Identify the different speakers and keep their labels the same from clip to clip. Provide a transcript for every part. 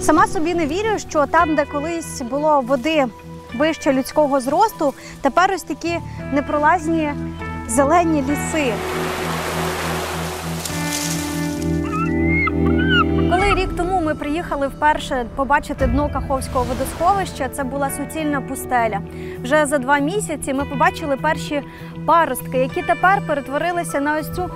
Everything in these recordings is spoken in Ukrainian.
Speaker 1: Сама собі не вірю, що там, де колись було води вище людського зросту, тепер ось такі непролазні зелені ліси. Коли рік тому ми приїхали вперше побачити дно Каховського водосховища, це була суцільна пустеля. Вже за 2 місяці ми побачили перші паростки, які тепер перетворилися на ось цю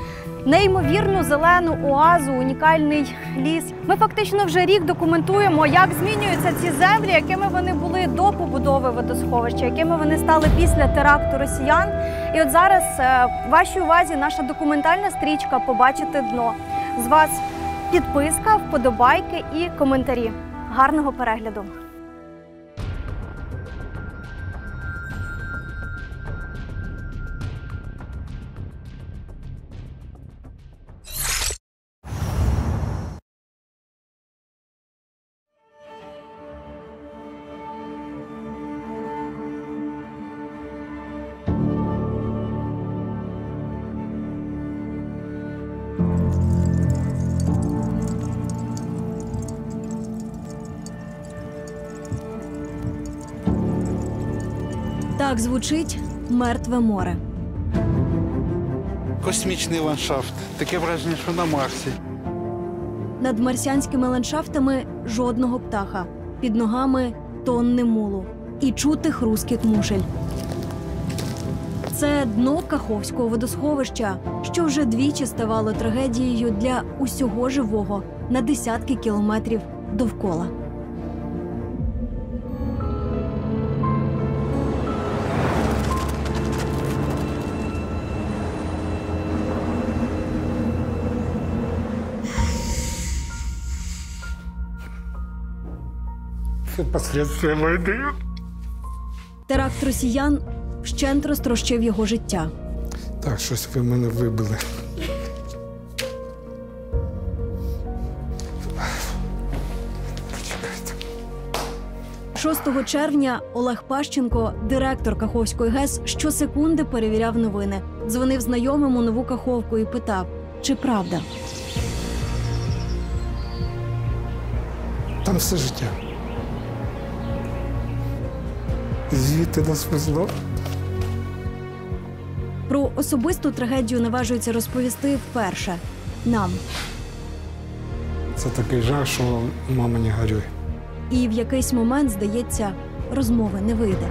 Speaker 1: неймовірну зелену оазу, унікальний ліс. Ми фактично вже рік документуємо, як змінюються ці землі, якими вони були до побудови водосховища, якими вони стали після теракту росіян. І от зараз вашій увазі наша документальна стрічка «Побачити дно». З вас підписка, вподобайки і коментарі. Гарного перегляду! Так звучить Мертве море.
Speaker 2: Космічний ландшафт. Таке враження, що на Марсі.
Speaker 1: Над марсіанськими ландшафтами жодного птаха. Під ногами тонни мулу. І чути хрускіт мушель. Це дно Каховського водосховища, що вже двічі ставало трагедією для усього живого на десятки кілометрів довкола.
Speaker 2: Це последствия війни.
Speaker 1: Теракт росіян вщент розтрощив його життя.
Speaker 2: Так, щось ви мене вибили. Почекайте.
Speaker 1: 6 червня Олег Пащенко, директор Каховської ГЕС, щосекунди перевіряв новини. Дзвонив знайомим у Нову Каховку і питав, чи правда.
Speaker 2: Там все життя. Звідти нас везло.
Speaker 1: Про особисту трагедію наважується розповісти вперше. Нам.
Speaker 2: Це такий жах, що мама не горюй.
Speaker 1: І в якийсь момент, здається, розмови не вийде.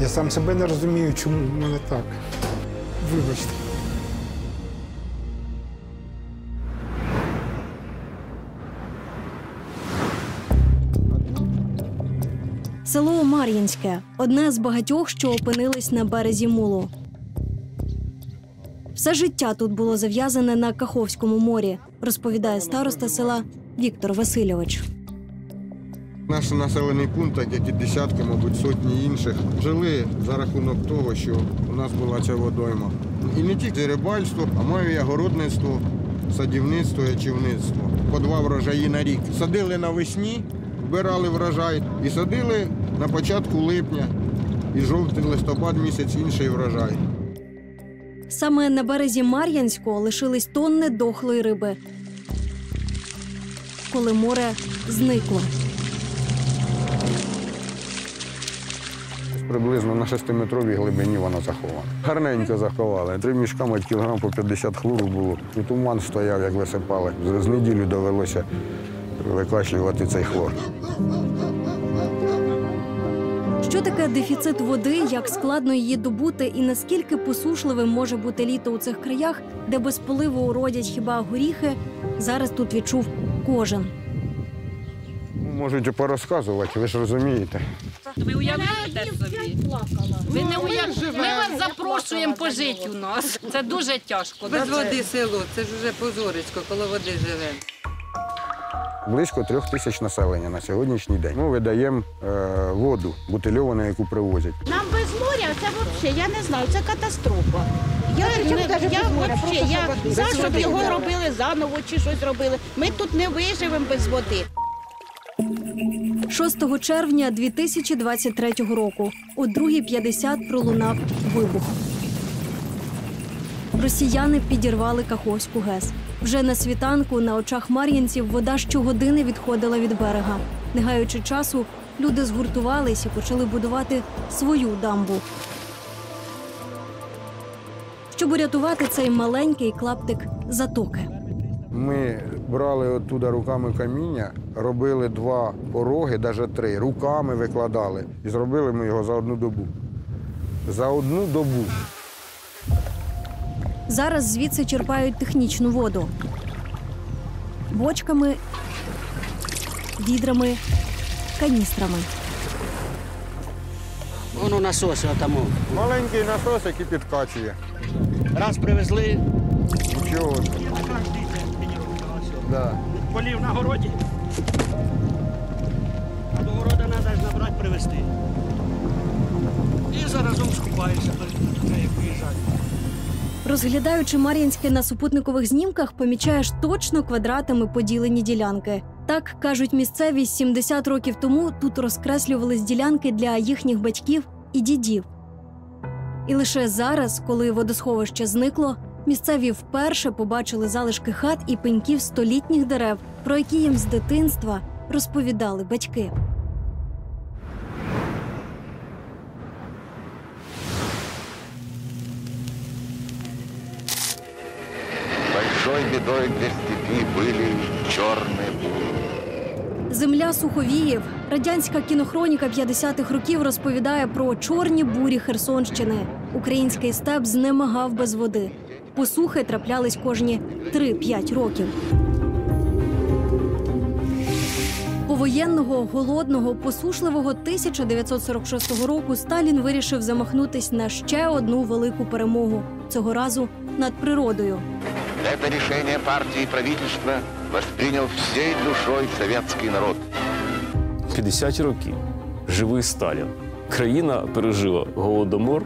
Speaker 2: Я сам себе не розумію, чому в мене так. Вибачте.
Speaker 1: Село Мар'їнське – одне з багатьох, що опинились на березі Мулу. Все життя тут було зав'язане на Каховському морі, розповідає староста села Віктор Васильович.
Speaker 3: Наш населений пункт, як і десятки, мабуть, сотні інших, жили за рахунок того, що у нас була ця водойма. І не тільки рибальство, а маю і огородництво, садівництво, ячівництво. По 2 врожаї на рік. Садили навесні, вбирали врожай і садили на початку липня. І жовтий-листопад місяць інший врожай.
Speaker 1: Саме на березі Мар'янського лишились тонни дохлої риби, коли море зникло.
Speaker 3: Приблизно на 6-метровій глибині вона захована. Гарненько заховали. 3 мішка, мать, кілограм по 50 хлору було. І туман стояв, як висипали. З неділю довелося викашлювати цей хлор.
Speaker 1: Що таке дефіцит води, як складно її добути і наскільки посушливим може бути літо у цих краях, де без поливу уродять хіба горіхи, зараз тут відчув кожен.
Speaker 3: Можуть порозказувати, ви ж розумієте.
Speaker 4: Ви уявляєте собі? Ви не уявляєте. Ми вас запрошуємо пожити у нас. Це дуже тяжко.
Speaker 5: Без води село, це ж вже позорисько, коли води живе.
Speaker 3: Близько 3000 населення на сьогоднішній день. Ми видаємо воду бутильовану, яку привозять.
Speaker 6: Нам без моря це взагалі, я не знаю, це катастрофа. Я за, щоб його робили заново чи щось робили. Ми тут не виживемо без води.
Speaker 1: 6 червня 2023 року о 2:50 пролунав вибух. Росіяни підірвали Каховську ГЕС. Вже на світанку на очах мар'їнців вода щогодини відходила від берега. Не гаючи часу, люди згуртувались і почали будувати свою дамбу. Щоб урятувати цей маленький клаптик затоки.
Speaker 3: Ми брали оттуда руками каміння, робили 2 пороги, навіть 3, руками викладали. І зробили ми його за 1 добу. За 1 добу.
Speaker 1: Зараз звідси черпають технічну воду. Бочками, відрами, каністрами.
Speaker 7: Воно насоси отамо.
Speaker 3: Маленький насос, який підкачує.
Speaker 7: Раз привезли,
Speaker 3: Нічого. Да.
Speaker 7: полів на городі, а до города треба ж набрати, привезти. І заразом скупаюся перед тим, як виїжджати.
Speaker 1: Розглядаючи Мар'їнське на супутникових знімках, помічаєш точно квадратами поділені ділянки. Так, кажуть місцеві, 70 років тому тут розкреслювались ділянки для їхніх батьків і дідів. І лише зараз, коли водосховище зникло, місцеві вперше побачили залишки хат і пеньків столітніх дерев, про які їм з дитинства розповідали батьки.
Speaker 8: Большой бедой для степи были черные бури.
Speaker 1: Земля суховіїв. Радянська кінохроніка 50-х років розповідає про чорні бурі Херсонщини. Український степ знемагав без води. Посухи траплялись кожні 3-5 років. Повоєнного, голодного, посушливого 1946 року Сталін вирішив замахнутись на ще одну велику перемогу. Цього разу над природою.
Speaker 8: Это решение партии и правительства воспринял всей душой советский народ.
Speaker 9: 50 років. Живий Сталін. Країна пережила Голодомор,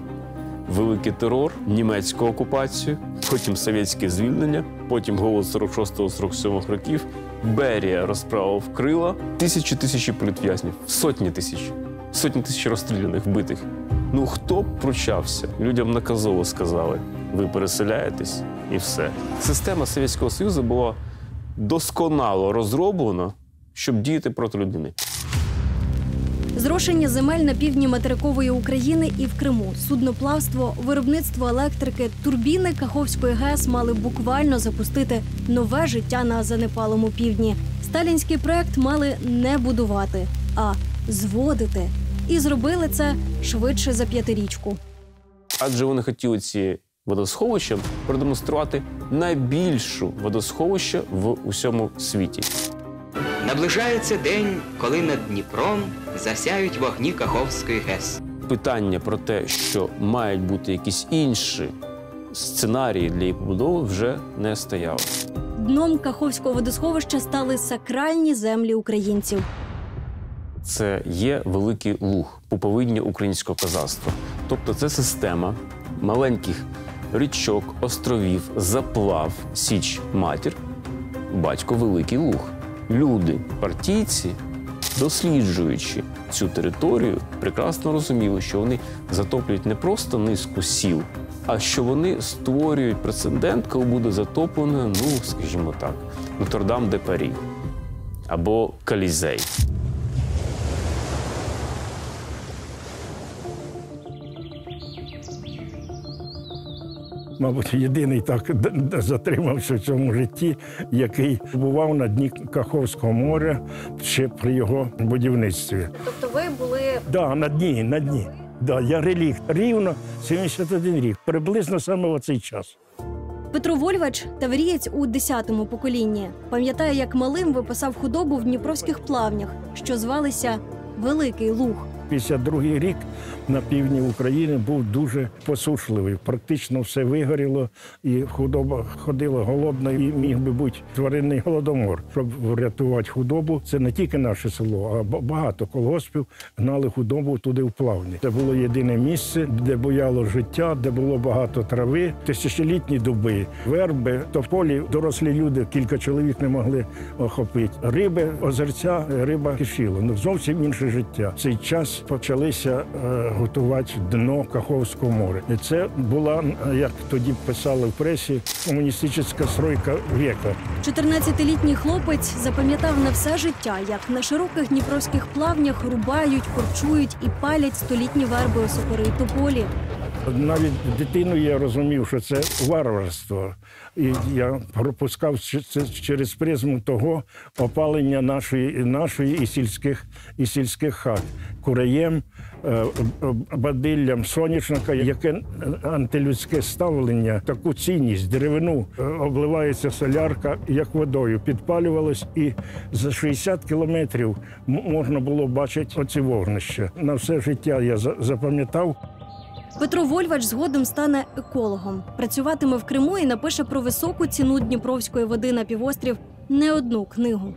Speaker 9: великий терор, німецьку окупацію, потім совєтське звільнення, потім голод 46-47 років, Берія розправив крила, тисячі політв'язнів, сотні тисяч розстріляних, вбитих. Ну, хто б пручався? Людям наказово сказали, ви переселяєтесь і все. Система Совєтського Союзу була досконало розроблена, щоб діяти проти людини.
Speaker 1: Зрошення земель на півдні материкової України і в Криму, судноплавство, виробництво електрики, турбіни Каховської ГЕС мали буквально запустити нове життя на занепалому півдні. Сталінський проект мали не будувати, а зводити. І зробили це швидше за 5-річку.
Speaker 9: Адже вони хотіли ці водосховища продемонструвати найбільшу водосховище в усьому світі.
Speaker 10: Наближається день, коли над Дніпром засяють вогні Каховської ГЕС.
Speaker 9: Питання про те, що мають бути якісь інші сценарії для її побудови, вже не стояло.
Speaker 1: Дном Каховського водосховища стали сакральні землі українців.
Speaker 9: Це є великий луг, пуповиння українського козацтва. Тобто це система маленьких річок, островів, заплав, січ, матір, батько великий луг. Люди, партійці, досліджуючи цю територію, прекрасно розуміли, що вони затоплюють не просто низку сіл, а що вони створюють прецедент, коли буде затоплено, ну, скажімо так, Нотр-Дам-де-Парі або Колізей.
Speaker 11: Мабуть, єдиний так затримався в цьому житті, який бував на дні Каховського моря ще при його будівництві.
Speaker 1: Тобто ви були...
Speaker 11: Так, на дні. Да, я релікт. Рівно 71 рік. Приблизно саме в цей час.
Speaker 1: Петро Вольвач – таврієць у 10-му поколінні. Пам'ятає, як малим випасав худобу в дніпровських плавнях, що звалися Великий Луг.
Speaker 11: 52-й рік на півдні України був дуже посушливий. Практично все вигоріло, і худоба ходила голодна, і міг би бути тваринний голодомор. Щоб врятувати худобу, це не тільки наше село, а багато колгоспів гнали худобу туди в плавні. Це було єдине місце, де буяло життя, де було багато трави, тисячолітні дуби, верби, тополі. Дорослі люди, кілька чоловік не могли охопити. Риби, озерця, риба кишіла. Ну, зовсім інше життя. В цей час почалися готувати дно Каховського моря. І це була, як тоді писали в пресі, комуністична стройка віка.
Speaker 1: 14-літній хлопець запам'ятав на все життя, як на широких дніпровських плавнях рубають, корчують і палять столітні верби, осокори і тополі.
Speaker 11: Навіть дитиною я розумів, що це варварство. І я пропускав це через призму того опалення нашої і сільських хат. Куреєм, бадиллям, соняшника, яке антилюдське ставлення, таку цінність, деревину, обливається солярка, як водою, підпалювалось, і за 60 кілометрів можна було бачити оці вогнища. На все життя я запам'ятав.
Speaker 1: Петро Вольвач згодом стане екологом. Працюватиме в Криму і напише про високу ціну дніпровської води на півострів не одну книгу.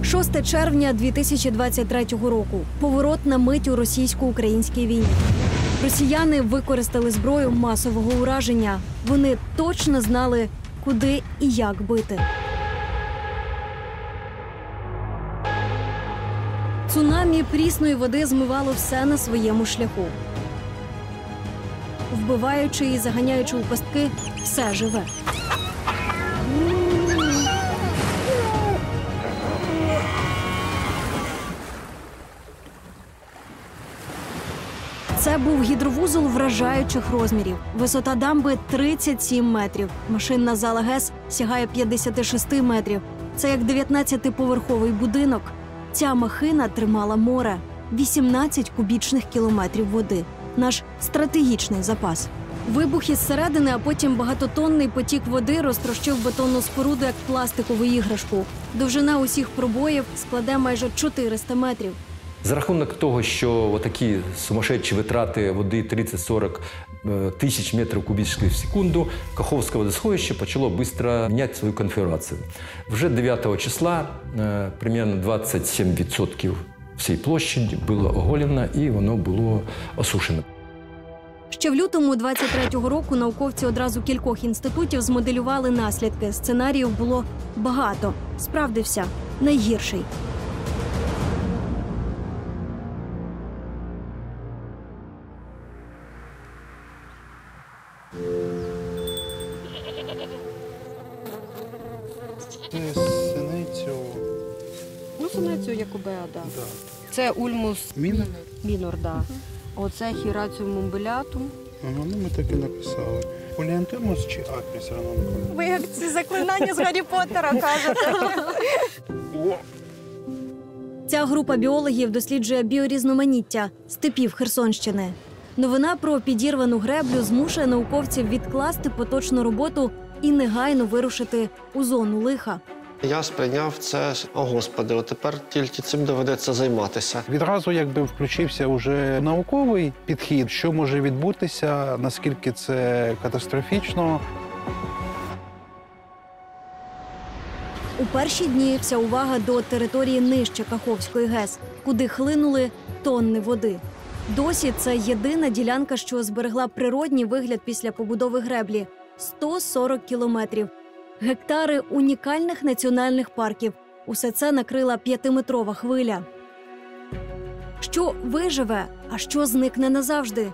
Speaker 1: – 6 червня 2023 року. Поворотна мить у російсько-українській війні. Росіяни використали зброю масового ураження. Вони точно знали, куди і як бити. Цунамі прісної води змивало все на своєму шляху, вбиваючи і заганяючи у пастки все живе. Це був гідровузол вражаючих розмірів. Висота дамби – 37 метрів. Машинна зала ГЕС сягає 56 метрів. Це як 19-поверховий будинок. Ця махина тримала море – 18 кубічних кілометрів води. Наш стратегічний запас. Вибух із середини, а потім багатотонний потік води розтрощив бетонну споруду, як пластикову іграшку. Довжина усіх пробоїв складе майже 400 метрів.
Speaker 12: За рахунок того, що такі сумасшедші витрати води 30-40 тисяч метрів кубічних в секунду, Каховське водосховище почало швидко міняти свою конфігурацію. Вже 9 числа приблизно 27% всієї площі було оголено і воно було осушено.
Speaker 1: Ще в лютому 23-го року науковці одразу кількох інститутів змоделювали наслідки. Сценаріїв було багато. Справдився найгірший.
Speaker 5: Синицю Якубеа, да. Це ульмус мінор, да. Оце хіраціум умбелятум.
Speaker 13: Ага, ну ми так і написали. Поліантимус чи апіс ранункум?
Speaker 1: Ви як ці заклинання з Гаррі Поттера кажете. Ця група біологів досліджує біорізноманіття степів Херсонщини. Новина про підірвану греблю змушує науковців відкласти поточну роботу і негайно вирушити у зону лиха.
Speaker 14: Я сприйняв це, о Господи, тепер тільки цим доведеться займатися.
Speaker 13: Відразу включився вже науковий підхід, що може відбутися, наскільки це катастрофічно.
Speaker 1: У перші дні вся увага до території нижче Каховської ГЕС, куди хлинули тонни води. Досі це єдина ділянка, що зберегла природній вигляд після побудови греблі – 140 кілометрів. Гектари унікальних національних парків. Усе це накрила 5-метрова хвиля. Що виживе, а що зникне назавжди?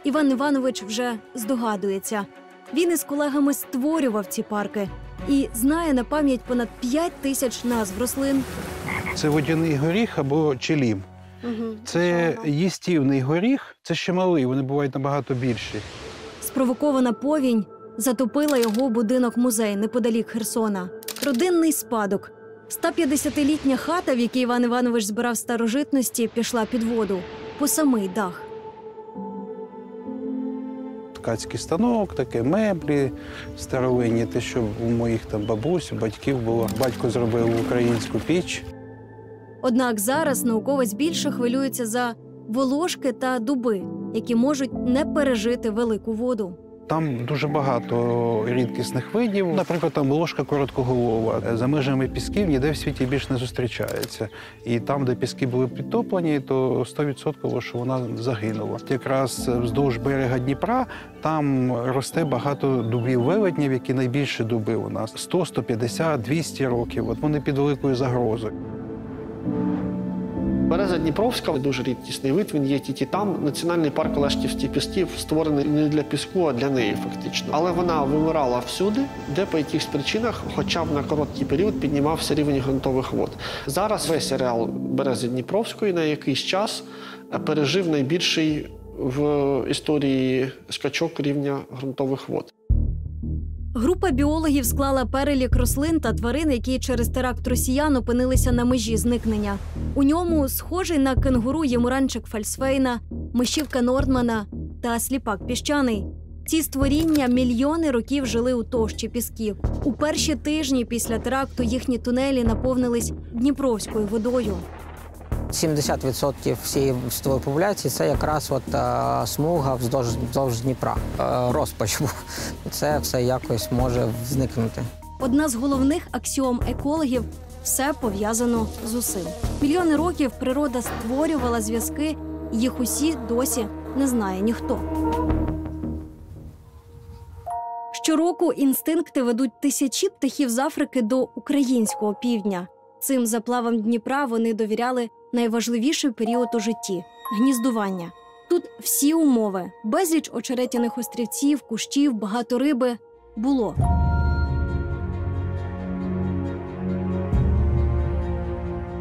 Speaker 1: Іван Іванович вже здогадується. Він із колегами створював ці парки і знає на пам'ять понад 5 тисяч назв рослин.
Speaker 13: Це водяний горіх або челім. Це їстівний горіх, це ще малий, вони бувають набагато більші.
Speaker 1: Спровокована повінь затопила його будинок-музей неподалік Херсона. Родинний спадок. 150-літня хата, в якій Іван Іванович збирав старожитності, пішла під воду. По самий дах.
Speaker 13: Ткацький станок, таке меблі старовинні, те, що у моїх бабусь, батьків було. Батько зробив українську піч.
Speaker 1: Однак зараз науковець більше хвилюється за волошки та дуби, які можуть не пережити велику воду.
Speaker 13: Там дуже багато рідкісних видів. Наприклад, там ложка короткоголова. За межами пісків ніде в світі більш не зустрічається. І там, де піски були підтоплені, то 100% що вона загинула. Якраз вздовж берега Дніпра там росте багато дубів велетнів, які найбільші дуби у нас. 100, 150, 200 років. От вони під великою загрозою.
Speaker 14: Береза Дніпровська – дуже рідкісний вид, він є тільки там. Національний парк Олешківські піски створений не для піску, а для неї фактично. Але вона вимирала всюди, де по якихось причинах, хоча б на короткий період, піднімався рівень ґрунтових вод. Зараз весь ареал Берези Дніпровської на якийсь час пережив найбільший в історії скачок рівня ґрунтових вод.
Speaker 1: Група біологів склала перелік рослин та тварин, які через теракт росіян опинилися на межі зникнення. У ньому схожий на кенгуру ємуранчик Фальсфейна, мишівка Нордмана та сліпак піщаний. Ці створіння мільйони років жили у товщі пісків. У перші тижні після теракту їхні тунелі наповнились Дніпровською водою.
Speaker 15: 70% всієї світової популяції – це якраз смуга вздовж Дніпра. Розпач був. Це все якось може зникнути.
Speaker 1: Одна з головних аксіом екологів – все пов'язано з усім. Мільйони років природа створювала зв'язки, і їх усі досі не знає ніхто. Щороку інстинкти ведуть тисячі птахів з Африки до українського півдня. Цим заплавам Дніпра вони довіряли найважливіший період у житті – гніздування. Тут всі умови – безліч очеретяних острівців, кущів, багато риби – було.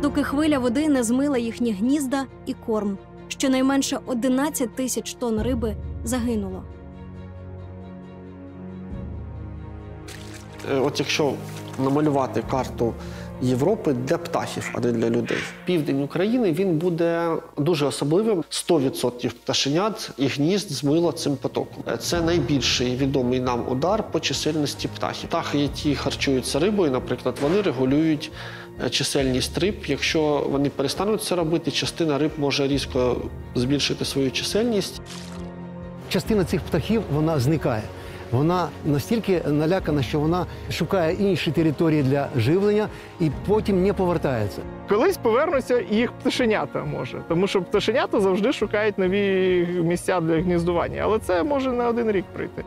Speaker 1: Доки хвиля води не змила їхні гнізда і корм. Щонайменше 11 тисяч тонн риби загинуло.
Speaker 14: От якщо намалювати карту Європи для птахів, а не для людей. Південь України, він буде дуже особливим. 100% пташенят і гнізд змило цим потоком. Це найбільший відомий нам удар по чисельності птахів. Птахи, які харчуються рибою, наприклад, вони регулюють чисельність риб. Якщо вони перестануть це робити, частина риб може різко збільшити свою чисельність.
Speaker 16: Частина цих птахів, вона зникає. Вона настільки налякана, що вона шукає інші території для живлення і потім не повертається.
Speaker 17: Колись повернуться їх пташенята, може. Тому що пташенята завжди шукають нові місця для гніздування. Але це може на один рік прийти.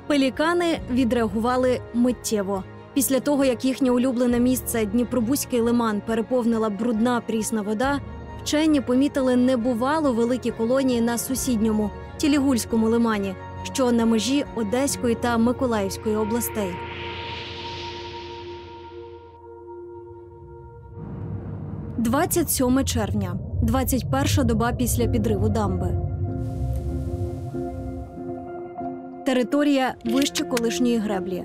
Speaker 1: Пелікани відреагували миттєво. Після того, як їхнє улюблене місце Дніпробузький лиман переповнила брудна прісна вода, вчені помітили небувало великі колонії на сусідньому Тілігульському лимані, що на межі Одеської та Миколаївської областей. – 27 червня, 21-ша доба після підриву дамби. Територія вище колишньої греблі.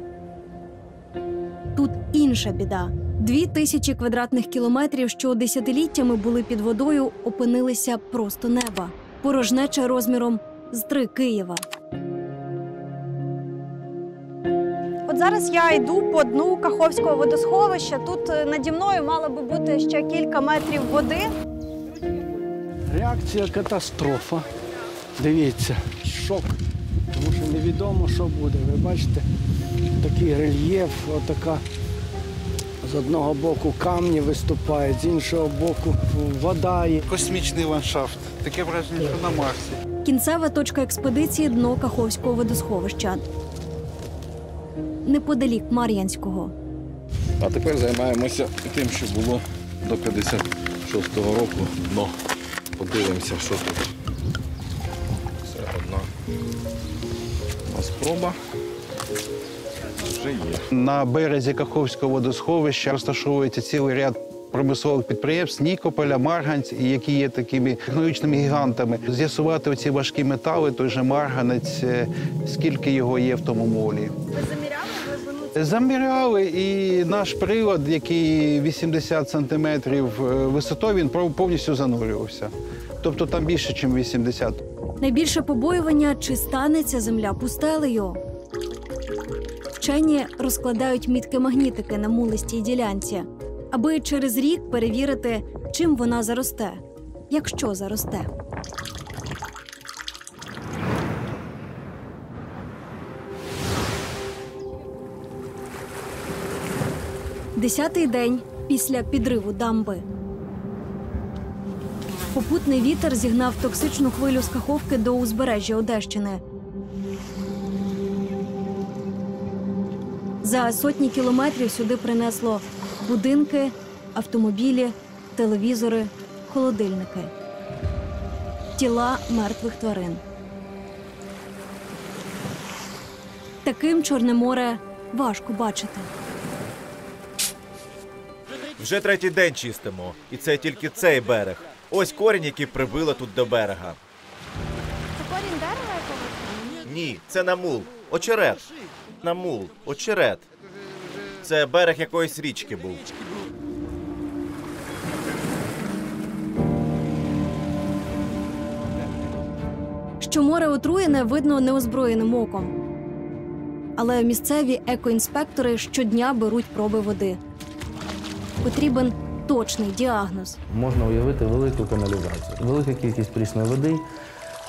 Speaker 1: Тут інша біда. 2000 квадратних кілометрів, що десятиліттями були під водою, опинилися просто неба. Порожнеча розміром з 3 Києва. От зараз я йду по дну Каховського водосховища. Тут наді мною мало би бути ще кілька метрів води.
Speaker 7: Реакція катастрофа. Дивіться, шок. Тому що невідомо, що буде. Ви бачите, такий рельєф, отака з одного боку камні виступають, з іншого боку вода є.
Speaker 13: Космічний ландшафт. Таке враження, що на Марсі.
Speaker 1: Кінцева точка експедиції – дно Каховського водосховища. Неподалік Мар'янського.
Speaker 18: А тепер займаємося тим, що було до 56-го року дно. Подивимося, що тут. Це одна спроба. Вже є.
Speaker 13: На березі Каховського водосховища розташовується цілий ряд промислових підприємств Нікополя, Марганець, які є такими технологічними гігантами. З'ясувати оці важкі метали, той же марганець, скільки його є в тому молі.
Speaker 1: Ви заміряли глибину?
Speaker 13: Заміряли, і наш прилад, який 80 сантиметрів висотою, він повністю занурювався. Тобто там більше, ніж 80.
Speaker 1: Найбільше побоювання – чи станеться земля пустелею. Вчені розкладають мітки-магнітики на мулистій ділянці, аби через рік перевірити, чим вона заросте, якщо заросте. 10-й день після підриву дамби. Попутний вітер зігнав токсичну хвилю з Каховки до узбережжя Одещини. За сотні кілометрів сюди принесло будинки, автомобілі, телевізори, холодильники. Тіла мертвих тварин. Таким Чорне море важко бачити.
Speaker 19: Вже третій день чистимо. І це тільки цей берег. Ось корінь, який прибило тут до берега.
Speaker 1: Це корінь дерева якогось?
Speaker 19: Ні, це намул. Очерет. Намул. Очерет. Це берег якоїсь річки був.
Speaker 1: Що море отруєне, видно неозброєним оком. Але місцеві екоінспектори щодня беруть проби води. Потрібен точний діагноз.
Speaker 20: Можна уявити велику каналізацію. Велика кількість прісної води.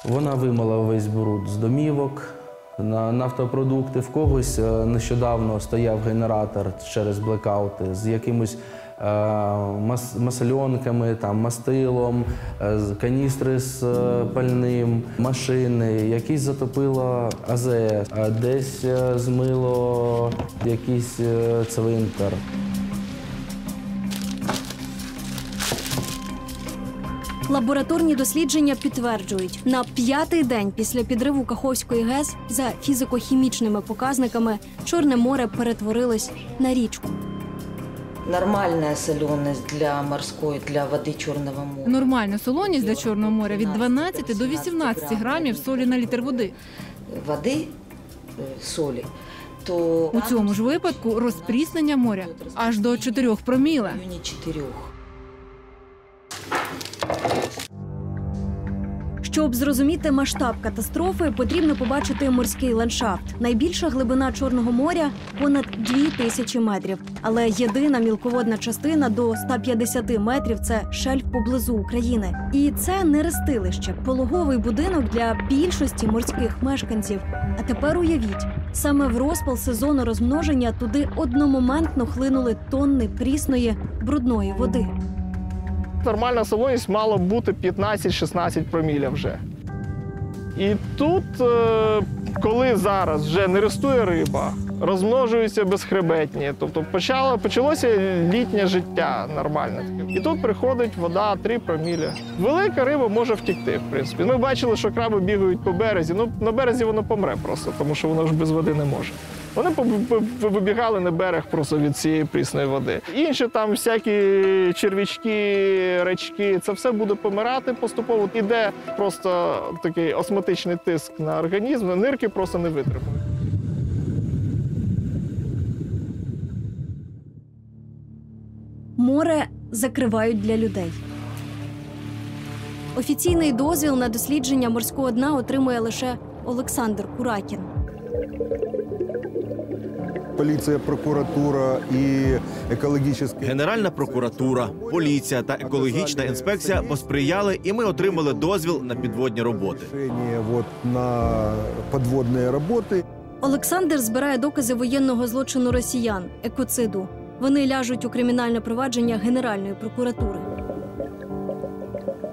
Speaker 20: Вона вимила весь бруд з домівок, на нафтопродукти. В когось нещодавно стояв генератор через блекаути з якимось масленками, мастилом, каністри з пальним, машини, якісь затопило АЗС, десь змило якийсь цвинтар.
Speaker 1: Лабораторні дослідження підтверджують, на 5-й день після підриву Каховської ГЕС за фізико-хімічними показниками Чорне море перетворилось на річку.
Speaker 21: Нормальная соленость для морской, для воды Черного моря.
Speaker 22: Нормальна солоність для Чорного моря від 12 до 18 грамів солі на літр води.
Speaker 21: Води, солі, то
Speaker 22: у цьому ж випадку розпріснення моря аж до 4 проміле.
Speaker 21: 4.
Speaker 1: Щоб зрозуміти масштаб катастрофи, потрібно побачити морський ландшафт. Найбільша глибина Чорного моря – понад 2000 метрів. Але єдина мілководна частина до 150 метрів – це шельф поблизу України. І це не рестилище, пологовий будинок для більшості морських мешканців. А тепер уявіть, саме в розпал сезону розмноження туди одномоментно хлинули тонни прісної, брудної води.
Speaker 17: Нормальна солоність мала бути 15-16 проміля вже. І тут, коли зараз вже не рестує риба, розмножуються безхребетні, тобто почалося літнє життя нормальне. І тут приходить вода 3 проміля. Велика риба може втекти, в принципі. Ми бачили, що краби бігають по березі. На березі воно помре просто, тому що воно ж без води не може. Вони вибігали на берег просто від цієї прісної води. Інші там всякі черв'ячки, рачки, це все буде помирати поступово. Іде просто такий осмотичний тиск на організм, нирки просто не витримують.
Speaker 1: Море закривають для людей. Офіційний дозвіл на дослідження морського дна отримує лише Олександр Куракін.
Speaker 23: Поліція, прокуратура і екологічна...
Speaker 19: Генеральна прокуратура, поліція та екологічна інспекція посприяли, і ми отримали дозвіл на підводні роботи.
Speaker 23: На підводні роботи.
Speaker 1: Олександр збирає докази воєнного злочину росіян – екоциду. Вони ляжуть у кримінальне провадження Генеральної прокуратури.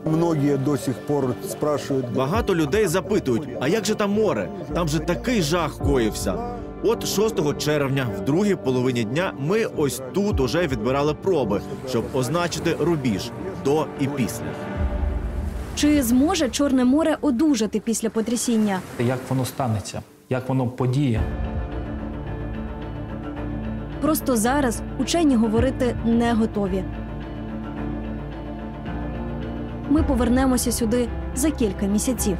Speaker 23: Многі до сих пор спрашують...
Speaker 19: Багато людей запитують, а як же там море? Там же такий жах коївся. От 6 червня, в другій половині дня, ми ось тут уже відбирали проби, щоб означити рубіж до і після.
Speaker 1: Чи зможе Чорне море одужати після потрясіння?
Speaker 24: Як воно станеться? Як воно подіє?
Speaker 1: Просто зараз учені говорити не готові. Ми повернемося сюди за кілька місяців.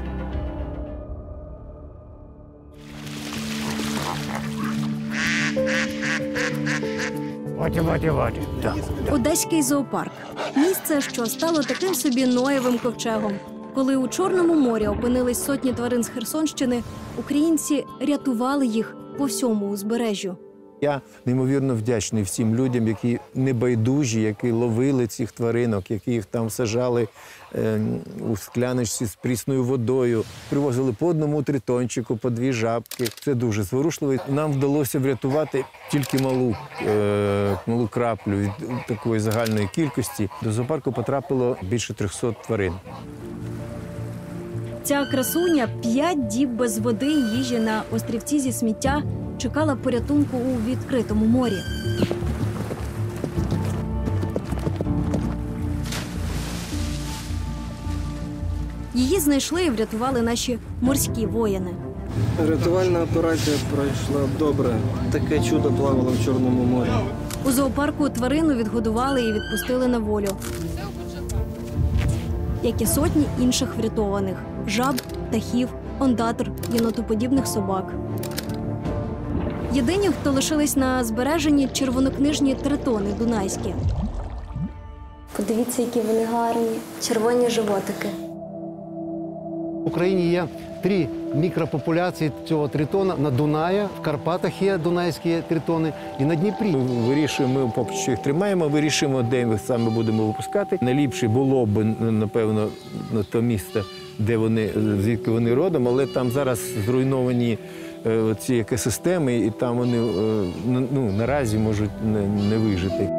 Speaker 1: Одеський зоопарк – місце, що стало таким собі Ноєвим ковчегом. Коли у Чорному морі опинились сотні тварин з Херсонщини, українці рятували їх по всьому узбережжю.
Speaker 25: Я неймовірно вдячний всім людям, які небайдужі, які ловили цих тваринок, які їх там сажали у скляночці з прісною водою. Привозили по одному тритончику, по 2 жабки. Це дуже зворушливо. Нам вдалося врятувати тільки малу краплю від такої загальної кількості. До зоопарку потрапило більше 300 тварин.
Speaker 1: Ця красуня 5 діб без води і їжі на острівці зі сміття чекала порятунку у відкритому морі. Її знайшли і врятували наші морські воїни.
Speaker 14: Рятувальна операція пройшла добре. Таке чудо плавало в Чорному морі.
Speaker 1: У зоопарку тварину відгодували і відпустили на волю. Як і сотні інших врятованих – жаб, птахів, ондатр, єнотоподібних собак. Єдині, хто лишились на збереженні – червонокнижні тритони дунайські.
Speaker 2: Подивіться, які вони гарні. Червоні животики.
Speaker 16: В Україні є 3 мікропопуляції цього тритона. На Дунаї, в Карпатах є дунайські тритони і на Дніпрі.
Speaker 25: Ми поки що їх тримаємо, вирішуємо, де ми саме будемо випускати. Найліпше було б, напевно, на то місце, звідки вони родом, але там зараз зруйновані ці екосистеми, і там вони наразі можуть не вижити.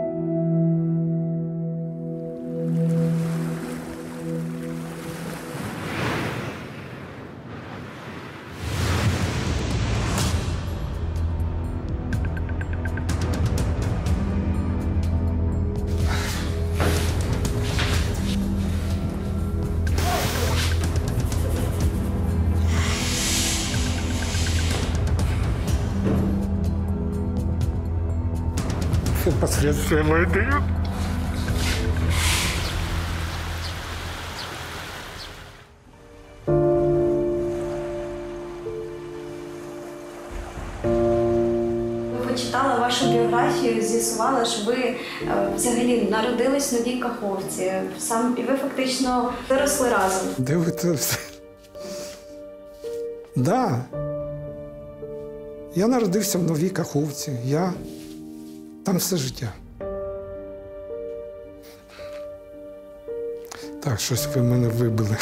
Speaker 3: Последствия войны.
Speaker 1: Почитала вашу біографію, з'ясувала, що ви взагалі народились в Новій Каховці. І ви фактично виросли разом.
Speaker 3: Де ви це все? Да. Я народився в Новій Каховці. Я там все життя. Так, щось ви мене вибили.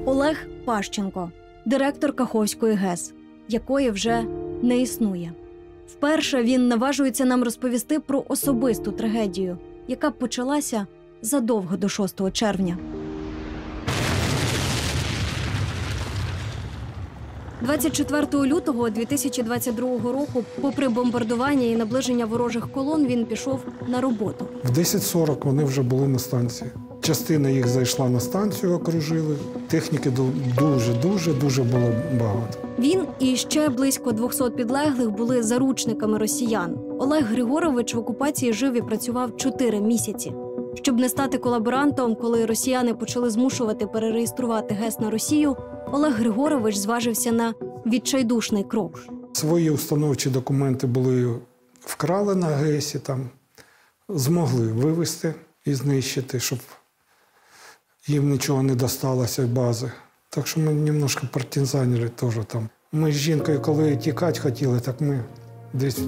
Speaker 1: Олег Пащенко, директор Каховської ГЕС, якої вже не існує. Вперше він наважується нам розповісти про особисту трагедію, яка почалася задовго до 6 червня. 24 лютого 2022 року, попри бомбардування і наближення ворожих колон, він пішов на роботу.
Speaker 3: В 10:40 вони вже були на станції. Частина їх зайшла на станцію, окружили. Техніки дуже було багато.
Speaker 1: Він і ще близько 200 підлеглих були заручниками росіян. Олег Григорович в окупації жив і працював 4 місяці. Щоб не стати колаборантом, коли росіяни почали змушувати перереєструвати ГЕС на Росію, Олег Григорович зважився на відчайдушний крок.
Speaker 3: Свої установчі документи були вкрали на ГЕСі, там змогли вивезти і знищити, щоб їм нічого не досталося бази. Так що ми немножко партизанили теж там. Ми з жінкою, коли тікати хотіли, так ми десь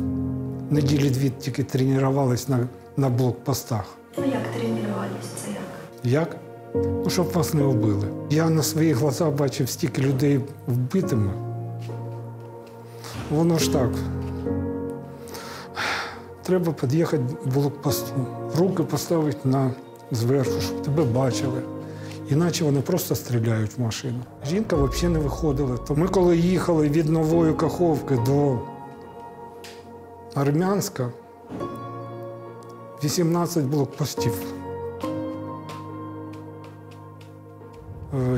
Speaker 3: неділі 2 тільки тренувалися на блокпостах.
Speaker 1: Ну як тренувалися? Це як?
Speaker 3: Як? Ну, щоб вас не вбили. Я на свої глаза бачив стільки людей вбитими. Воно ж так. Треба під'їхати до блокпосту, руки поставити зверху, щоб тебе бачили. Іначе вони просто стріляють в машину. Жінка взагалі не виходила. То ми коли їхали від Нової Каховки до Армянська, 18 блокпостів.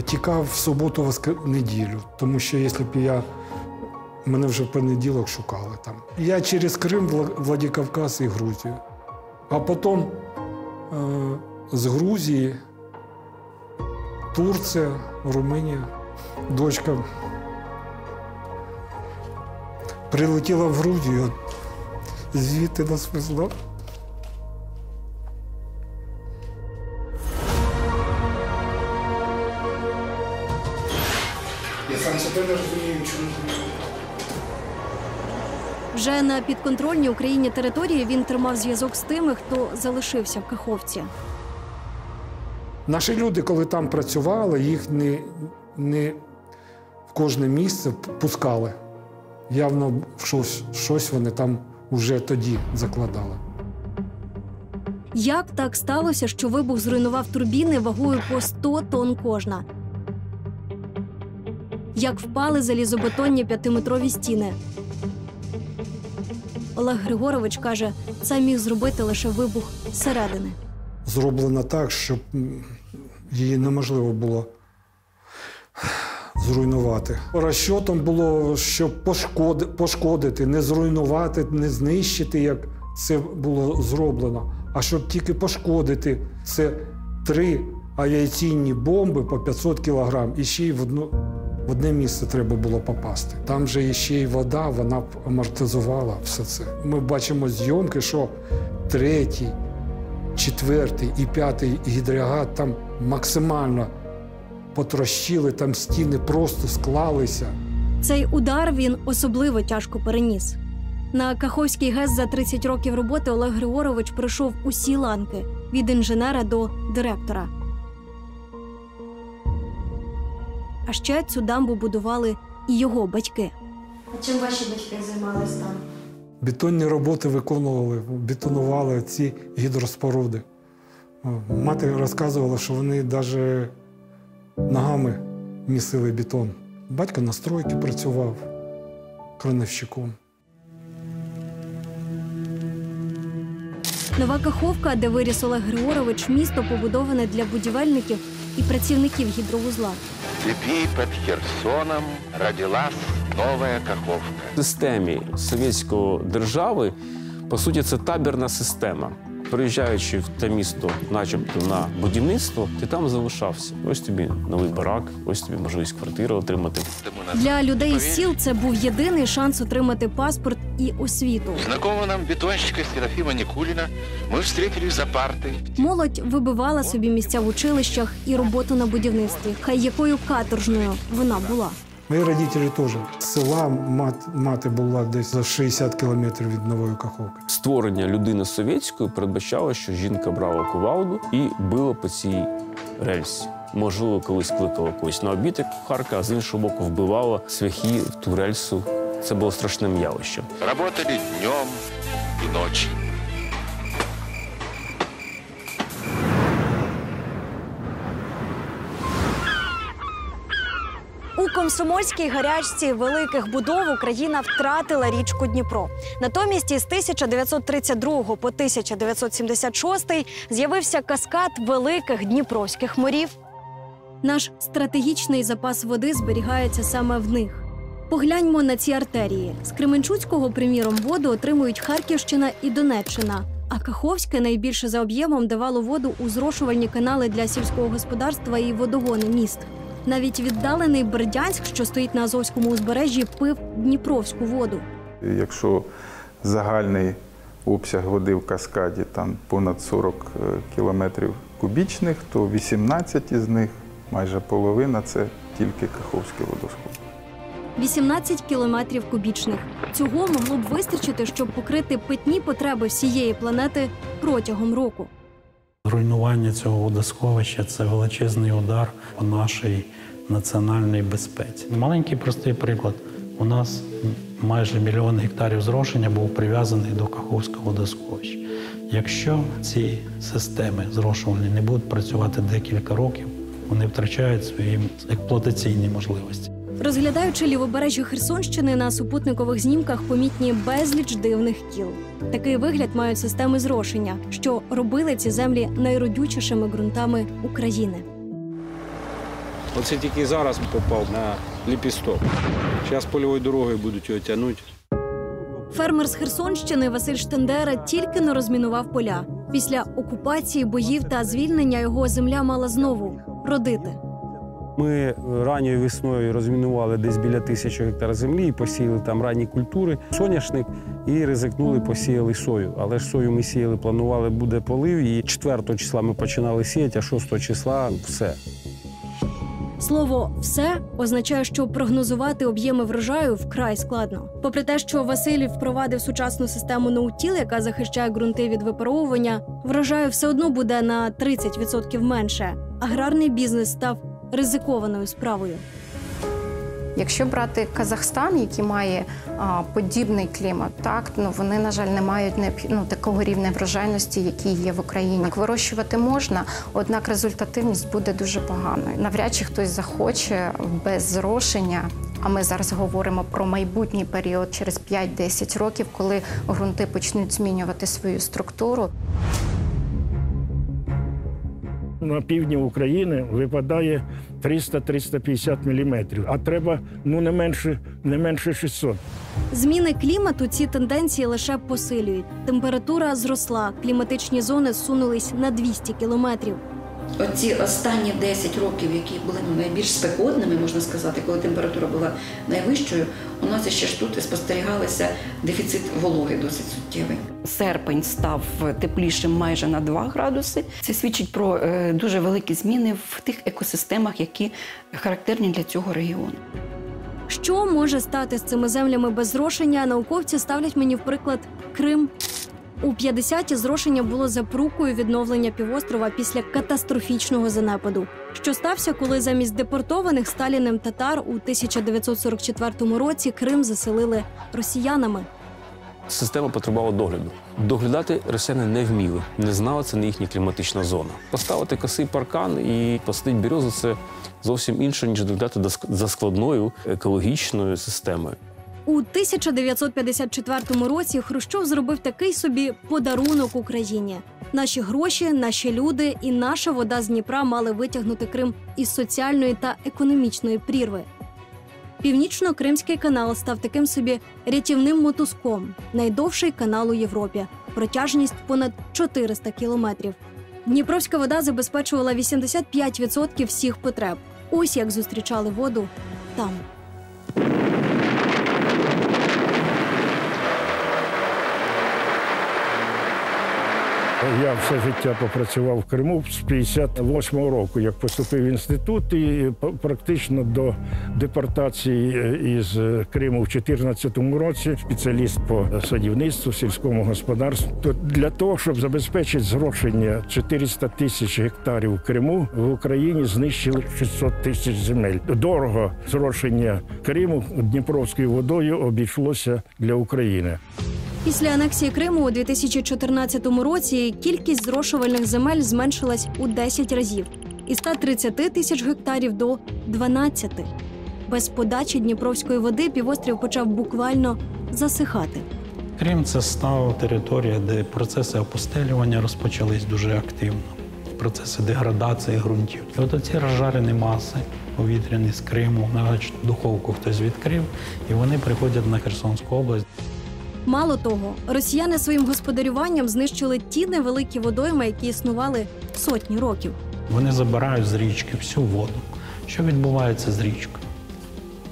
Speaker 3: Тікав в суботу, неділю, тому що якщо б мене вже в понеділок шукали там. Я через Крим, Владикавказ і Грузію. А потім з Грузії, Турція, Румунія. Дочка прилетіла в Грузію, звідти нас везла. Я сам себе не розумію, чому.
Speaker 1: Вже на підконтрольній Україні території він тримав зв'язок з тими, хто залишився в Каховці.
Speaker 3: Наші люди, коли там працювали, їх не в кожне місце пускали. Явно щось вони там вже тоді закладали.
Speaker 1: Як так сталося, що вибух зруйнував турбіни вагою по 100 тонн кожна? Як впали залізобетонні 5-метрові стіни? Олег Григорович каже, це міг зробити лише вибух зсередини.
Speaker 3: Зроблено так, щоб її неможливо було зруйнувати. Розчотом було, щоб пошкодити, не зруйнувати, не знищити, як це було зроблено, а щоб тільки пошкодити. Це 3 авіаційні бомби по 500 кілограм, і ще й в одне місце треба було попасти. Там же ще й вода, вона амортизувала все це. Ми бачимо зйомки, що 3-й, 4-й і 5-й гідроагрегат там максимально потрощили, там стіни просто склалися.
Speaker 1: Цей удар він особливо тяжко переніс. На Каховський ГЕС за 30 років роботи Олег Григорович пройшов усі ланки – від інженера до директора. А ще цю дамбу будували і його батьки.
Speaker 2: А чим ваші батьки займалися там?
Speaker 3: Бетонні роботи виконували, бетонували ці гідроспоруди. Мати розказувала, що вони навіть ногами місили бетон. Батько на стройці працював крановщиком.
Speaker 1: Нова Каховка, де виріс Олег Григорович, місто побудоване для будівельників і працівників гідровузла.
Speaker 4: В степи під Херсоном родилась нова Каховка.
Speaker 6: В системі совєтської держави, по суті, це табірна система. Приїжджаючи в те місто, начебто на будівництво, ти там залишався. Ось тобі новий барак, ось тобі можливість квартиру отримати.
Speaker 1: Для людей з сіл це був єдиний шанс отримати паспорт і освіту.
Speaker 4: Знакомого нам бетонщика Серафіма Нікуліна ми зустрілись за партою.
Speaker 1: Молодь вибивала собі місця в училищах і роботу на будівництві. Хай якою каторжною вона була.
Speaker 3: Мої батьки теж. З села мати була десь за 60 кілометрів від Нової Каховки.
Speaker 6: Створення людини совєтської передбачало, що жінка брала кувалду і била по цій рельсі. Можливо, колись кликала когось на обід, як кухарка, а з іншого боку вбивала цвяхи в ту рельсу. Це було страшним явищем.
Speaker 4: Работали днем і ночі.
Speaker 1: У Комсомольській гарячці великих будов Україна втратила річку Дніпро. Натомість із 1932 по 1976 з'явився каскад великих дніпровських морів. Наш стратегічний запас води зберігається саме в них. Погляньмо на ці артерії. З Кременчуцького, приміром, воду отримують Харківщина і Донеччина. А Каховське найбільше за об'ємом давало воду у зрошувальні канали для сільського господарства і водогони міст. Навіть віддалений Бердянськ, що стоїть на Азовському узбережжі, пив дніпровську воду.
Speaker 8: Якщо загальний обсяг води в каскаді там понад 40 кілометрів кубічних, то 18 із них, майже половина, це тільки Каховське водосховище.
Speaker 1: 18 кілометрів кубічних. Цього могло б вистачити, щоб покрити питні потреби всієї планети протягом року.
Speaker 24: Руйнування цього водосховища – це величезний удар по нашій національній безпеці. Маленький простий приклад. У нас майже 1 мільйон гектарів зрошення був прив'язаний до Каховського водосховища. Якщо ці системи зрошувальні не будуть працювати декілька років, вони втрачають свої експлуатаційні можливості.
Speaker 1: Розглядаючи лівобережжя Херсонщини, на супутникових знімках помітні безліч дивних кіл. Такий вигляд мають системи зрошення, що робили ці землі найродючішими ґрунтами України.
Speaker 9: Оце тільки зараз попав на ліпісток. Зараз польовою дорогою будуть його тягнути.
Speaker 1: Фермер з Херсонщини Василь Штендера тільки не розмінував поля. Після окупації, боїв та звільнення його земля мала знову родити.
Speaker 9: Ми ранньою весною розмінували десь біля 1000 гектар землі і посіяли там ранні культури, соняшник, і ризикнули, посіяли сою. Але ж сою ми сіяли, планували, буде полив, і 4 числа ми починали сіяти, а 6 числа – все.
Speaker 1: Слово «все» означає, що прогнозувати об'єми врожаю вкрай складно. Попри те, що Василь впровадив сучасну систему ноутіл, яка захищає ґрунти від випаровування, врожаю все одно буде на 30% менше. Аграрний бізнес став ризикованою справою.
Speaker 5: Якщо брати Казахстан, який має подібний клімат, вони, на жаль, не мають такого рівня врожайності, який є в Україні. Вирощувати можна, однак результативність буде дуже поганою. Навряд чи хтось захоче без зрошення, а ми зараз говоримо про майбутній період через 5-10 років, коли ґрунти почнуть змінювати свою структуру.
Speaker 10: На півдні України випадає 300-350 мм, а треба не менше 600.
Speaker 1: Зміни клімату ці тенденції лише посилюють. Температура зросла, кліматичні зони зсунулись на 200 кілометрів.
Speaker 11: Оці останні 10 років, які були найбільш спекотними, можна сказати, коли температура була найвищою, у нас ще ж тут спостерігалися дефіцит вологи досить суттєвий. Серпень став теплішим майже на 2 градуси. Це свідчить про дуже великі зміни в тих екосистемах, які характерні для цього регіону.
Speaker 1: Що може стати з цими землями без зрошення, науковці ставлять мені в приклад Крим. У 50-ті зрошення було запорукою відновлення півострова після катастрофічного занепаду, що стався, коли замість депортованих Сталіним татар у 1944 році Крим заселили росіянами.
Speaker 6: Система потребувала догляду. Доглядати росіяни не вміли, не знали, це не їхня кліматична зона. Поставити косий паркан і посадити березу – це зовсім інше, ніж доглядати за складною екологічною системою.
Speaker 1: У 1954 році Хрущов зробив такий собі подарунок Україні. Наші гроші, наші люди і наша вода з Дніпра мали витягнути Крим із соціальної та економічної прірви. Північно-Кримський канал став таким собі рятівним мотузком, найдовший канал у Європі, протяжність понад 400 кілометрів. Дніпровська вода забезпечувала 85% всіх потреб. Ось як зустрічали воду там.
Speaker 10: Я все життя попрацював в Криму з 58-го року, як поступив в інститут, і практично до депортації із Криму в 2014 році спеціаліст по садівництву, сільському господарству. То для того, щоб забезпечити зрошення 400 тисяч гектарів в Криму, в Україні знищили 600 тисяч земель. Дорого зрошення Криму Дніпровською водою обійшлося для України.
Speaker 1: Після анексії Криму у 2014 році кількість зрошувальних земель зменшилась у 10 разів – із 130 тисяч гектарів до 12. Без подачі Дніпровської води півострів почав буквально засихати.
Speaker 24: Крим – це стала територія, де процеси опустелювання розпочались дуже активно. Процеси деградації ґрунтів. І от оці розжарені маси повітряні з Криму, навіть духовку хтось відкрив, і вони приходять на Херсонську область.
Speaker 1: Мало того, росіяни своїм господарюванням знищили ті невеликі водойми, які існували сотні років.
Speaker 24: Вони забирають з річки всю воду. Що відбувається з річкою?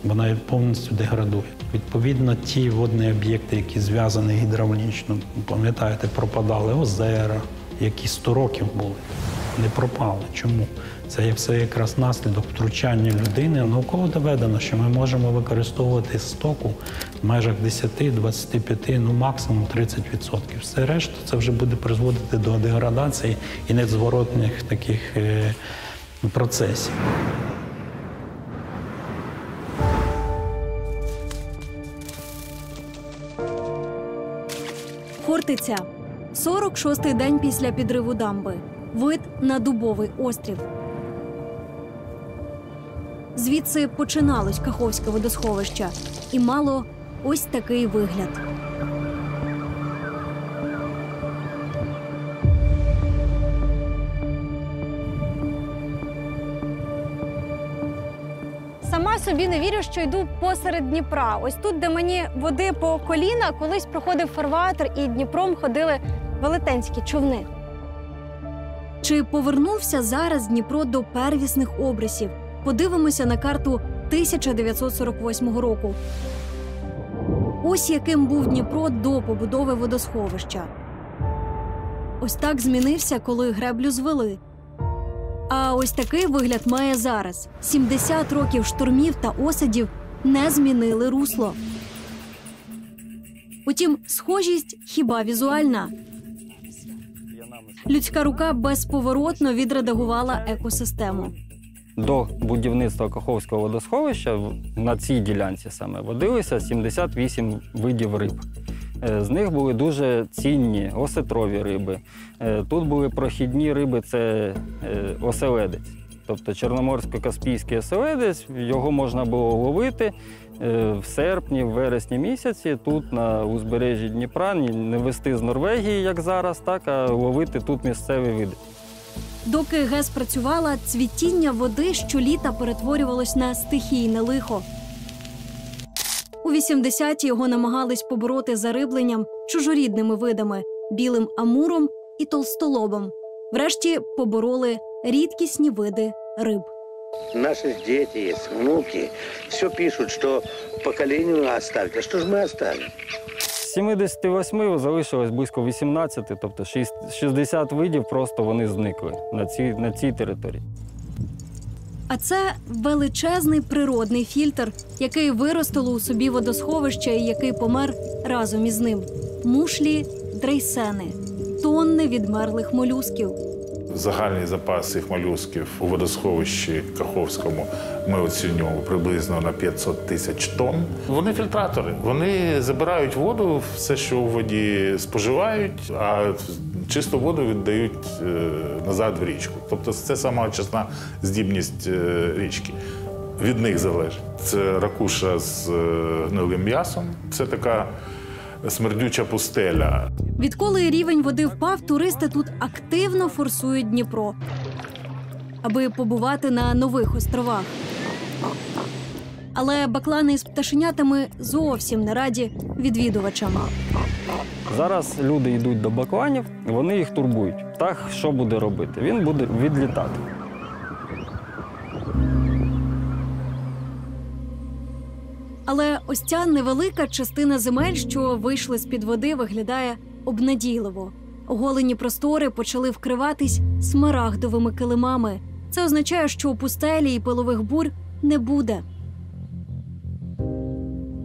Speaker 24: Вона повністю деградує. Відповідно, ті водні об'єкти, які зв'язані гідравлічно, пам'ятаєте, пропадали озера, які 100 років були, не пропали. Чому? Це все якраз наслідок втручання людини. Науково доведено, що ми можемо використовувати стоку в межах 10-25, максимум 30%. Все решта це вже буде призводити до деградації і незворотних таких процесів.
Speaker 1: Хортиця. 46-й день після підриву дамби. Вид на Дубовий острів. Звідси починалось Каховське водосховище і мало ось такий вигляд. Сама собі не вірю, що йду посеред Дніпра. Ось тут, де мені води по коліна, колись проходив фарватер і Дніпром ходили велетенські човни. Чи повернувся зараз Дніпро до первісних обрисів? Подивимося на карту 1948 року. Ось яким був Дніпро до побудови водосховища. Ось так змінився, коли греблю звели.
Speaker 7: А ось такий вигляд має зараз. 70 років штормів та осадів не змінили русло. Утім, схожість хіба візуальна. Людська рука безповоротно відредагувала екосистему.
Speaker 12: До будівництва Каховського водосховища на цій ділянці саме водилися 78 видів риб. З них були дуже цінні осетрові риби. Тут були прохідні риби – це оселедець. Тобто чорноморсько-каспійський оселедець, його можна було ловити в серпні, в вересні місяці, тут на узбережжі Дніпра, не везти з Норвегії, як зараз, так, а ловити тут місцеві види.
Speaker 7: Доки ГЕС працювала, цвітіння води щоліта перетворювалось на стихійне лихо. У 80-ті його намагались побороти зарибленням чужорідними видами – білим амуром і толстолобом. Врешті побороли рідкісні види риб.
Speaker 13: Наши дети есть, внуки, все пишут, что поколению оставить. А что же мы оставим?
Speaker 12: З 78 залишилось близько 18, тобто 60 видів просто вони зникли на цій території.
Speaker 7: А це величезний природний фільтр, який виростило у собі водосховище і який помер разом із ним. Мушлі, дрейсени, тонни відмерлих молюсків.
Speaker 15: Загальний запас цих молюсків у водосховищі Каховському ми оцінювали приблизно на 500 тисяч тонн. Вони фільтратори. Вони забирають воду, все, що у воді споживають, а чисту воду віддають назад в річку. Тобто це сама очисна здібність річки. Від них залежить. Це ракуша з гнилим м'ясом. Це така смердюча пустеля.
Speaker 7: Відколи рівень води впав, туристи тут активно форсують Дніпро, аби побувати на нових островах. Але баклани із пташенятами зовсім не раді відвідувачам.
Speaker 12: Зараз люди йдуть до бакланів, вони їх турбують. Птах що буде робити? Він буде відлітати.
Speaker 7: Але ось ця невелика частина земель, що вийшли з-під води, виглядає обнадійливо. Оголені простори почали вкриватись смарагдовими килимами. Це означає, що у пустелі і пилових бурь не буде.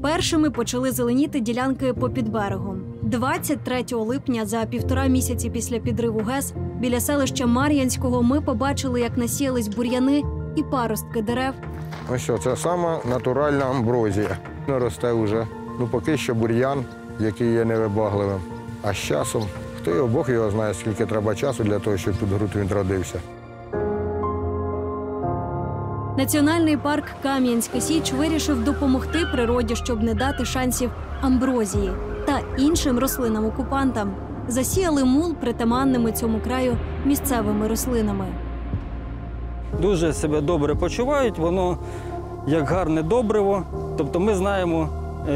Speaker 7: Першими почали зеленіти ділянки попід берегом. 23 липня, за 1,5 місяці після підриву ГЕС, біля селища Мар'янського ми побачили, як насіялись бур'яни і паростки дерев.
Speaker 23: Ось що, це сама натуральна амброзія. Росте вже, поки що бур'ян, який є невибагливим. А з часом, Бог його знає, скільки треба часу для того, щоб тут ґрунт відродився.
Speaker 7: Національний парк Кам'янська Січ вирішив допомогти природі, щоб не дати шансів амброзії та іншим рослинам-окупантам. Засіяли мул притаманними цьому краю місцевими рослинами.
Speaker 12: Дуже себе добре почувають, воно як гарне добриво. Тобто ми знаємо,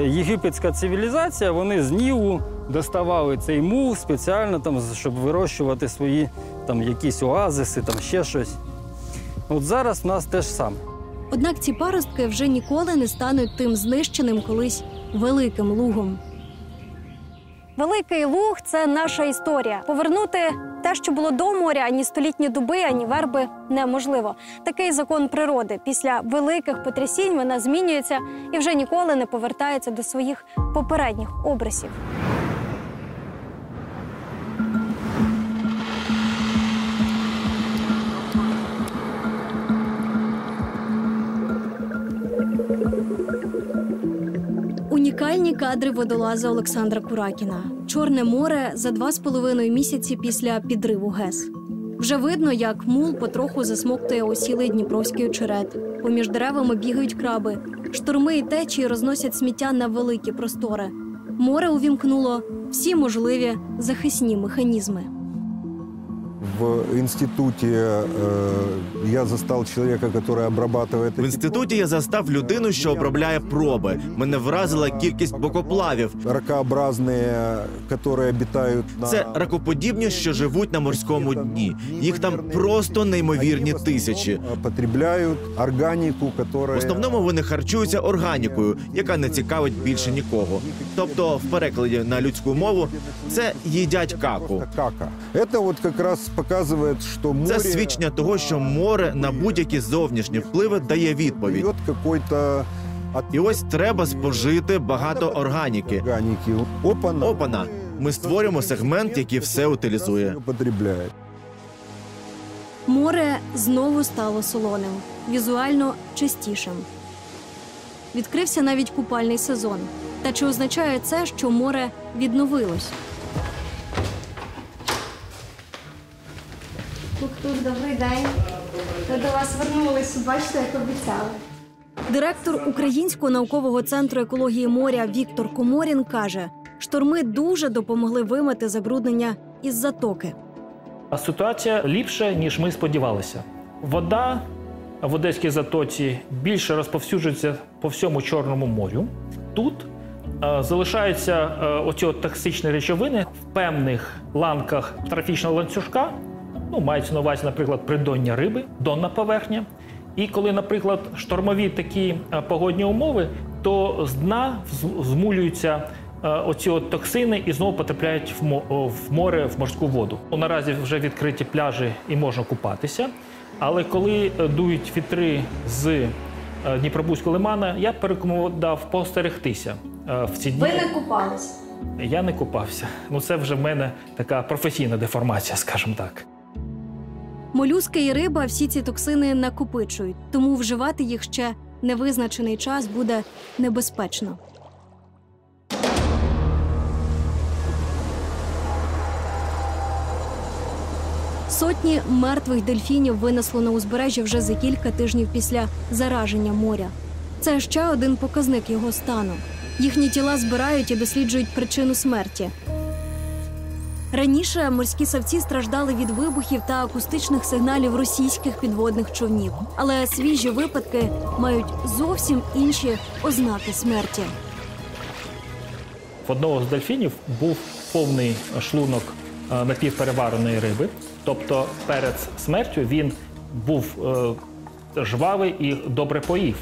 Speaker 12: єгипетська цивілізація, вони з Нілу доставали цей мул спеціально, щоб вирощувати свої якісь оазиси, ще щось. От зараз в нас те ж саме.
Speaker 7: Однак ці паростки вже ніколи не стануть тим знищеним колись великим лугом.
Speaker 1: Великий Луг – це наша історія. Повернути те, що було до моря, ані столітні дуби, ані верби неможливо. Такий закон природи. Після великих потрясінь вона змінюється і вже ніколи не повертається до своїх попередніх обрисів.
Speaker 7: Унікальні кадри водолаза Олександра Куракіна. Чорне море за 2,5 місяці після підриву ГЕС. Вже видно, як мул потроху засмоктує осілий дніпровський очерет. Поміж деревами бігають краби. Шторми і течії розносять сміття на великі простори. Море увімкнуло всі можливі захисні механізми.
Speaker 23: В институте я застал человека, который обрабатывает...
Speaker 19: В інституті я застав людину, що обробляє проби. Мене вразила кількість бокоплавів.
Speaker 23: Ракообразні, які обітають на...
Speaker 19: Це ракоподібні, що живуть на морському дні. Їх там просто неймовірні тисячі.
Speaker 23: Потребляють органіку, яка...
Speaker 19: В основному вони харчуються органікою, яка не цікавить більше нікого. Тобто, в перекладі на людську мову, це їдять каку.
Speaker 23: Кака. Це от якраз
Speaker 17: показує, що море...
Speaker 19: Це свідчення того, що море на будь-які зовнішні впливи дає відповідь. І ось треба спожити багато органіки. Опана. Ми створюємо сегмент, який все утилізує.
Speaker 7: Море знову стало солоним, візуально чистішим. Відкрився навіть купальний сезон. Та чи означає це, що море відновилось?
Speaker 1: Тук-тук, добрий день. Ми до вас вернулися, бачите, як обіцяли.
Speaker 7: Директор Українського наукового центру екології моря Віктор Коморін каже, шторми дуже допомогли вимити забруднення із затоки.
Speaker 18: Ситуація ліпша, ніж ми сподівалися. Вода в Одеській затоці більше розповсюджується по всьому Чорному морю. Тут залишаються оці токсичні речовини в певних ланках трофічного ланцюжка. Мається на увазі, наприклад, придоння риби, донна поверхня. І коли, наприклад, штормові такі погодні умови, то з дна змулюються оці токсини і знову потрапляють в море, в морську воду. Наразі вже відкриті пляжі і можна купатися. Але коли дують вітри з Дніпробузького лимана, я б порекомендував постерегтися в ці дні.
Speaker 1: Ви не купалися?
Speaker 18: Я не купався. Це вже в мене така професійна деформація, скажімо так.
Speaker 7: Молюски і риба всі ці токсини накопичують, тому вживати їх ще невизначений час буде небезпечно. Сотні мертвих дельфінів винесло на узбережжя вже за кілька тижнів після зараження моря. Це ще один показник його стану. Їхні тіла збирають і досліджують причину смерті. Раніше морські савці страждали від вибухів та акустичних сигналів російських підводних човнів. Але свіжі випадки мають зовсім інші ознаки смерті.
Speaker 18: В одного з дельфінів був повний шлунок напівперевареної риби. Тобто перед смертю він був жвавий і добре поїв.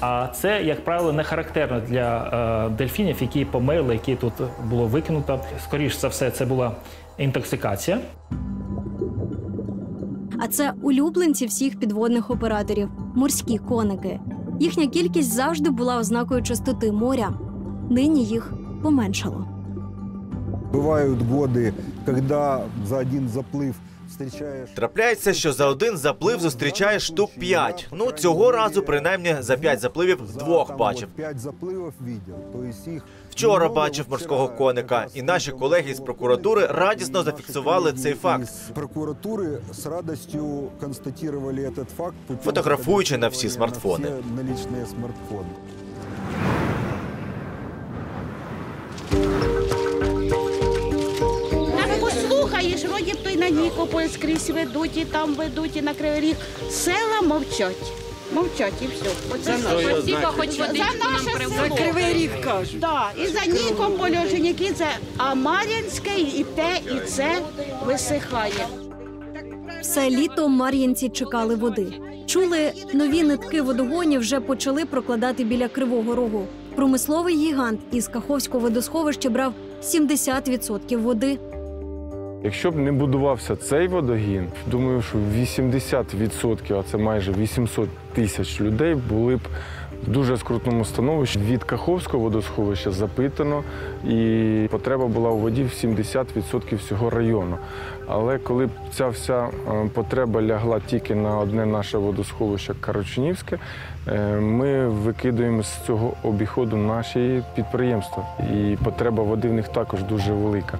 Speaker 18: А це, як правило, не характерно для дельфінів, які померли, які тут було викинуто. Скоріше за все, це була інтоксикація.
Speaker 7: А це улюбленці всіх підводних операторів – морські коники. Їхня кількість завжди була ознакою чистоти моря. Нині їх поменшало.
Speaker 17: Бувають роки, коли за один заплив зустрічаєш...
Speaker 19: Трапляється, що за один заплив зустрічаєш штук 5. Цього разу, принаймні, за 5 запливів 2 бачив. Вчора бачив морського коника, і наші колеги з прокуратури радісно зафіксували цей факт.
Speaker 17: Прокуратури з радістю констатували цей факт,
Speaker 19: фотографуючи на всі смартфони.
Speaker 20: Послухаєш, вроді б то й на Нікополь скрізь ведуть, і там ведуть, і на Кривий Ріг. Села мовчать. Мовчать і все. Оце
Speaker 21: За Кривий Ріг кажуть.
Speaker 20: Так, і за Нікополь, Орджонікідзе, а Мар'їнське і те, і це висихає.
Speaker 7: Все літо мар'їнці чекали води. Чули, нові нитки водогонів вже почали прокладати біля Кривого Рогу. Промисловий гігант із Каховського водосховища брав 70% води.
Speaker 22: Якщо б не будувався цей водогін, думаю, що 80%, а це майже 800 тисяч людей, були б в дуже скрутному становищі. Від Каховського водосховища запитано, і потреба була у воді в 70% всього району. Але коли б ця вся потреба лягла тільки на одне наше водосховище Карачунівське, ми викидуємо з цього обіходу наші підприємства. І потреба води в них також дуже велика.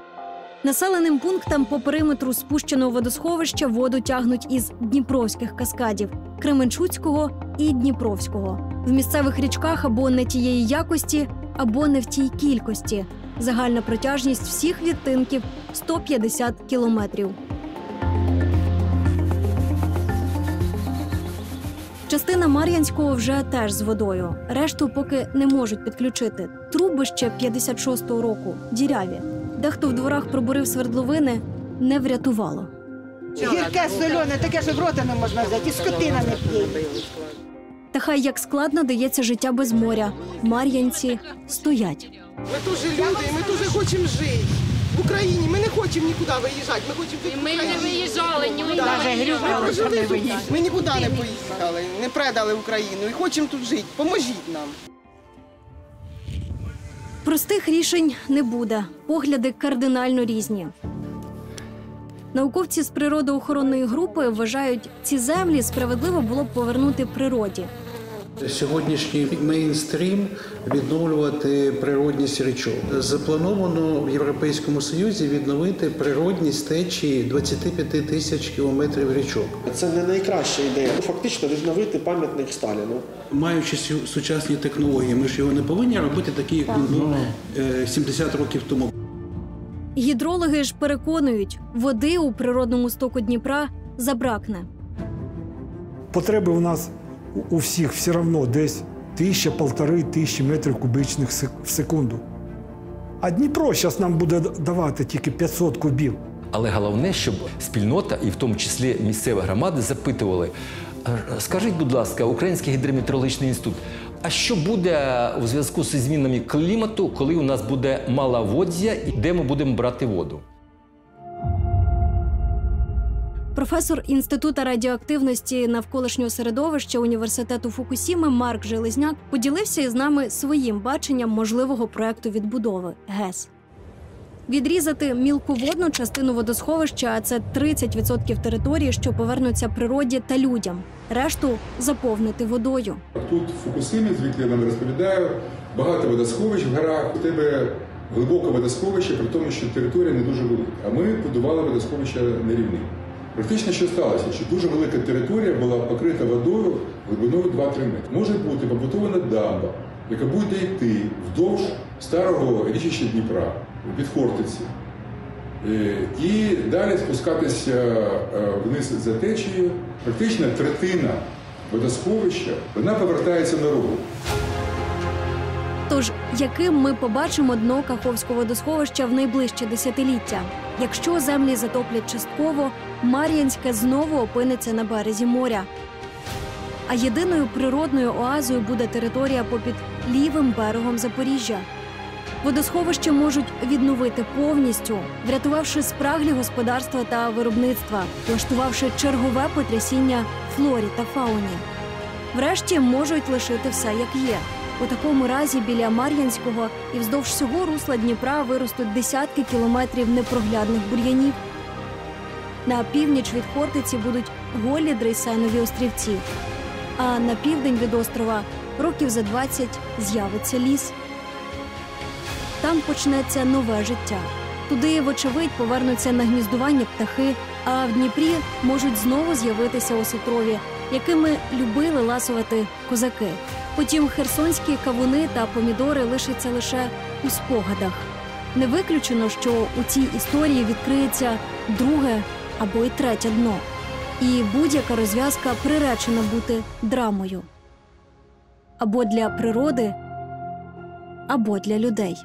Speaker 7: Населеним пунктам по периметру спущеного водосховища воду тягнуть із Дніпровських каскадів – Кременчуцького і Дніпровського. В місцевих річках або не тієї якості, або не в тій кількості. Загальна протяжність всіх відтинків – 150 кілометрів. Частина Мар'янського вже теж з водою. Решту поки не можуть підключити. Труби ще 56-го року – діряві. Дехто в дворах пробурив свердловини, не врятувало.
Speaker 21: Гірке, солене, таке, що в рота не можна взяти, і скотина не п'є.
Speaker 7: Та хай як складно дається життя без моря. Мар'янці стоять.
Speaker 21: Ми теж люди, і ми теж хочемо жити. В Україні ми не хочемо нікуди виїжджати, ми хочемо жити в Україні.
Speaker 2: Ми нікуди не поїхали, не предали Україну і хочемо тут жити. Поможіть нам.
Speaker 7: Простих рішень не буде. Погляди кардинально різні. Науковці з природоохоронної групи вважають, ці землі справедливо було б повернути природі.
Speaker 3: Сьогоднішній мейнстрім – відновлювати природність річок. Заплановано в Європейському Союзі відновити природність течії 25 тисяч кілометрів річок.
Speaker 14: Це не найкраща ідея. Фактично відновити пам'ятник Сталіну.
Speaker 3: Маючи сучасні технології, ми ж його не повинні робити такі, як він був 70 років тому.
Speaker 7: Гідрологи ж переконують, води у природному стоку Дніпра забракне.
Speaker 16: Потреби у нас у всіх все одно десь 1000-1500 метрів кубічних в секунду. А Дніпро зараз нам буде давати тільки 500 кубів.
Speaker 25: Але головне, щоб спільнота, і в тому числі місцеві громади, запитували: скажіть, будь ласка, Український гідрометеорологічний інститут, а що буде у зв'язку зі змінами клімату, коли у нас буде маловоддя і де ми будемо брати воду?
Speaker 7: Професор Інституту радіоактивності навколишнього середовища Університету Фукусіми Марк Железняк поділився із нами своїм баченням можливого проекту відбудови ГЕС. Відрізати мілководну частину водосховища, а це 30% території, що повернуться природі та людям. Решту заповнити водою.
Speaker 26: Тут в Фукусимі, звідки я вам розповідаю, багато водосховищ в горах. У тебе глибоке водосховище, при тому, що територія не дуже велика. А ми будували водосховища нерівні. Практично що сталося, що дуже велика територія була покрита водою глибиною 2-3 метри. Може бути побудована дамба, яка буде йти вдовж старого річища Дніпра, від Хортиці. І далі спускатися вниз за течією. Практично третина водосховища, вона повертається на руку.
Speaker 7: Тож, яким ми побачимо дно Каховського водосховища в найближче десятиліття? Якщо землі затоплять частково, Мар'їнське знову опиниться на березі моря. А єдиною природною оазою буде територія попід лівим берегом Запоріжжя. Водосховище можуть відновити повністю, врятувавши спраглі господарства та виробництва, влаштувавши чергове потрясіння флорі та фауні. Врешті можуть лишити все як є. У такому разі біля Мар'їнського і вздовж всього русла Дніпра виростуть десятки кілометрів непроглядних бур'янів. На північ від Хортиці будуть голі дрейсенові острівці. А на південь від острова років за 20 з'явиться ліс. Там почнеться нове життя. Туди, вочевидь, повернуться на гніздування птахи, а в Дніпрі можуть знову з'явитися осетрові, якими любили ласувати козаки. Потім херсонські кавуни та помідори лишаться лише у спогадах. Не виключено, що у цій історії відкриється друге або й третє дно. І будь-яка розв'язка приречена бути драмою. Або для природи, або для людей.